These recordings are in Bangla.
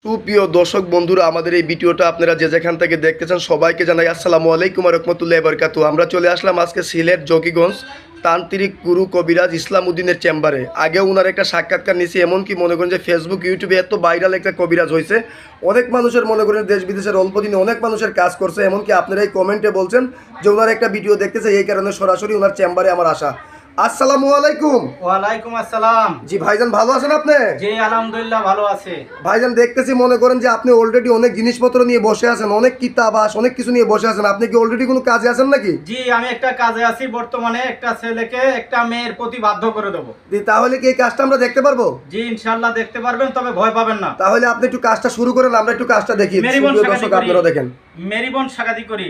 সুপ্রিয় দর্শক বন্ধুরা, আমাদের এই ভিডিওটা আপনারা যে যেখান থেকে দেখতেছেন সবাইকে জানাই আসসালামু আলাইকুম ওয়া রাহমাতুল্লাহি ওয়া বারাকাতুহু। আমরা চলে আসলাম আজকে সিলেট জকিগঞ্জ তান্ত্রিক গুরু কবিরাজ ইসলাম উদ্দিনের চেম্বারে। আগেও ওনার একটা সাক্ষাৎকার নিয়েছি, এমনকি মনে করেন যে ফেসবুক ইউটিউবে এত ভাইরাল একটা কবিরাজ হয়েছে, অনেক মানুষের মনে করেন দেশ বিদেশের অল্প দিনে অনেক মানুষের কাজ করছে। এমনকি আপনারা এই কমেন্টে বলছেন যে ওনার একটা ভিডিও দেখতেছে, এই কারণে সরাসরি ওনার চেম্বারে আমার আসা। আসসালামু আলাইকুম। ওয়ালাইকুম আসসালাম। জি ভাইজান, ভালো আছেন আপনি? জি আলহামদুলিল্লাহ ভালো আছে। ভাইজান দেখতেছি মনে করেন যে আপনি অলরেডি অনেক জিনিসপত্র নিয়ে বসে আছেন, অনেক কিতাবাস অনেক কিছু নিয়ে বসে আছেন। আপনি কি অলরেডি কোনো কাজে আছেন নাকি? জি আমি একটা কাজে আছি বর্তমানে, একটা ছেলেকে একটা মেয়ের প্রতি বাধ্য করে দেবো। জি, তাহলে কি এই কাজটা আমরা দেখতে পারবো? জি ইনশাআল্লাহ দেখতে পারবেন, তবে ভয় পাবেন না। তাহলে আপনি একটু কাজটা শুরু করেন, আমরা একটু কাজটা দেখি। মেরিবন দর্শক আপনারা দেখেন। মেরিবন সাগাতি করি।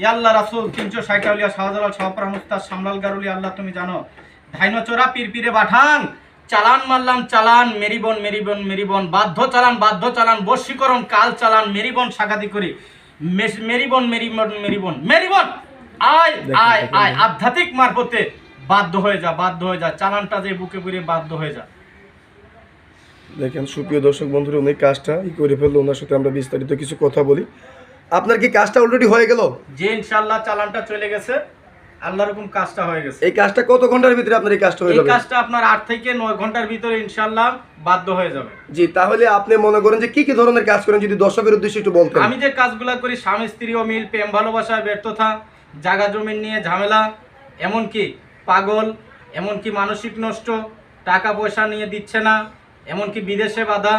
ইয়াল্লাহ রাসূল 360 আউলিয়া শাহজালাল শাহপরান উস্তাদ শামলাল গারুলি আল্লাহ তুমি জানো। ধাইনো চোরা পীরপিরে বাঠাং চালান মারলাম চালান মেরিবন মেরিবন মেরিবন বাধ্য চালান বশীকরণ কাল চালান মেরিবন সাগাতি করি। মেরিবন মেরিবন মেরিবন মেরিবন আয় আয় আয় আধ্যাত্মিক মারফতে বাধ্য হয়ে যা চালানটা যে বুকে পুরে বাধ্য হয়ে যা। দেখেন সুপ্রিয় দর্শক বন্ধুরা, উনি কাজটা করে ফেললো। ওনার সাথে আমরা বিস্তারিত কিছু কথা বলি। আপনার কি কাজটা অলরেডি হয়ে গেল? জি ইনশাআল্লাহ চালানটা চলে গেছে, আল্লাহর হুকুম কাজটা হয়ে গেছে। এই কাজটা কত ঘন্টার ভিতরে আপনার এই কাজটা হয়ে যাবে? এই কাজটা আপনার 8 থেকে 9 ঘন্টার ভিতরে ইনশাআল্লাহ বাধ্য হয়ে যাবে। জি, তাহলে আপনি মনে করেন যে কি কি ধরনের কাজ করেন যদি দর্শকের উদ্দেশ্যে একটু বলতেন। আমি যে কাজগুলো করি, স্বামী স্ত্রী অমিল, প্রেম ভালোবাসা ব্যর্থতা, জায়গা জমি নিয়ে ঝামেলা, এমনকি পাগল, এমনকি মানসিক নষ্ট, টাকা পয়সা নিয়ে দিচ্ছে না, এমনকি বিদেশে বাধা,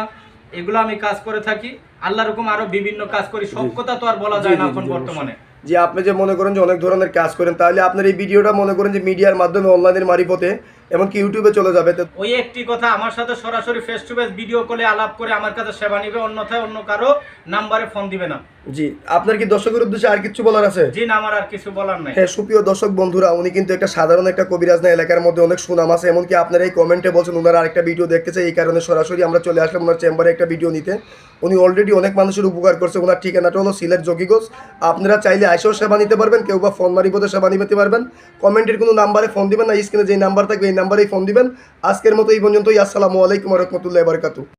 এগুলো আমি কাজ করে থাকি। আল্লাহর হুকুম আরো বিভিন্ন কাজ করি, সব কথা তো আর বলা যায় না এখন বর্তমানে। যে আপনি যে মনে করেন যে অনেক ধরনের কাজ করেন, তাহলে আপনার এই ভিডিওটা মনে করেন যে মিডিয়ার মাধ্যমে অনলাইনের মারিফতে এমনকি ইউটিউবে চলে যাবে। ওই একটি কথা, আমার সাথে সরাসরি ফেস টু ফেস ভিডিও কলে আলাপ করে আমার কাছে সেবা নিবে, অন্যথায় অন্য কারো নাম্বারে ফোন দিবে না। জি, আপনার কি দর্শকের উদ্দেশ্যে আর কিছু বলার আছে? জি না, আমার আর কিছু বলার নাই। হ্যাঁ সুপ্রিয় দর্শক বন্ধুরা, উনি কিন্তু একটা সাধারণ একটা কবিরাজ না, এলাকার মধ্যে অনেক সুনাম আছে। এমনকি আপনারা এই কমেন্টে বলছেন ওনারা আরেকটা ভিডিও দেখতেছে, এই কারণে সরাসরি আমরা চলে আসলাম ওনার চেম্বারে একটা ভিডিও নিতে। উনি অলরেডি অনেক মানুষের উপকার করছে। ওনার ঠিকানাটা হলো সিলেট জকিগঞ্জ। আপনারা চাইলে আইসেও সেবা নিতে পারবেন, কেউ বা ফোন মারিফতে সেবা নিতে পারবেন। কমেন্টের কোনো নাম্বারে ফোন দিবেন না, স্ক্রিনে যেই নাম্বার থাকবে এই নাম্বারেই ফোন দিবেন। আজকের মতো এই পর্যন্তই। আসসালামু আলাইকুম ওয়া রাহমাতুল্লাহি ওয়া বারাকাতুহু।